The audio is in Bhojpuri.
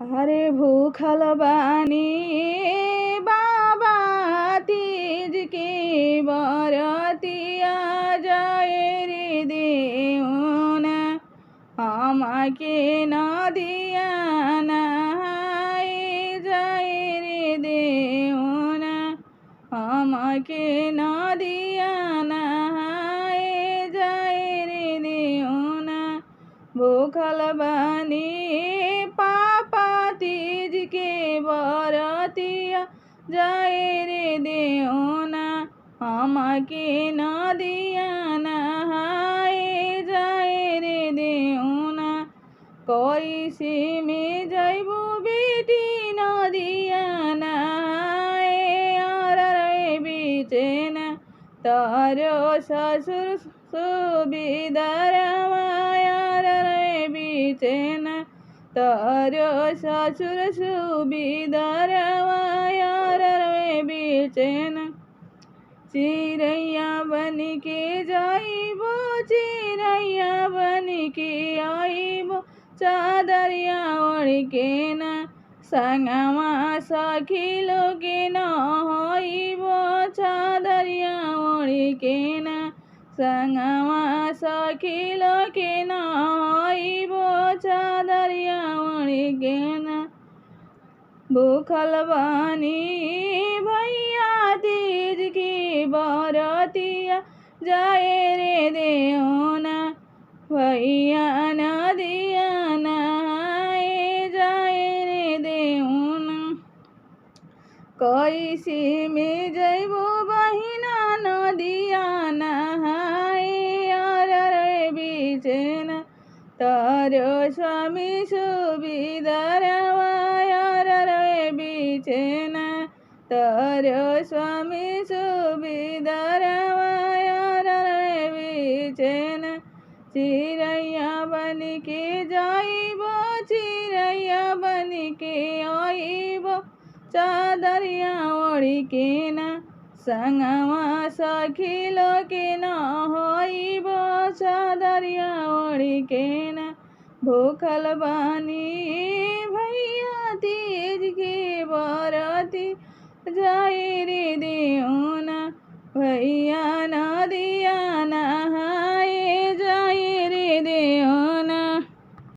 अरे भूखल बानी बाबा तीज के बरतिया जाए रे देउन हमके नदिया नहाए जाए रे देउन हमके नदिया नहाए जाए रे देउन भूखल बानी तीज के बरतिया जाए रे देउना हमके नदिया नहाए जाए रे देउना कैसे में जैबू बेटी नदिया नहाए और रे बीचेन तारो ससुर सुबिदरवा रे बीचेन तारो ससुर सुबिदरवा रे बीचेन चिड़ैया बन के जाइबो चिड़ैया बन के आइबो चादरिया ओढ़ के न संगवा सखी लोग न होइबो चादरिया ओढ़ के न संगवा सखी लोग न होइबो चादरिया ओढ़ के न भूखल बानी भैया तीज की बरतिया जाए रे देउना भैया नदिया नहाए जाए रे देउना कैसे में जैबो बहिना नदिया नहाए और रे बीचेन तारो स्वामी सुबिदरवा रे बीचेन तारो स्वामी सुबिदरवा रे बीचेन चिड़ैया बन के जाइबो चिड़ैया बन के आइबो चादरिया ओढ़ के न संगवा सखी लोग न होइबो चादरिया ओढ़ के न भूखल बानी भैया तीज के बरती जाए रे देउना भैया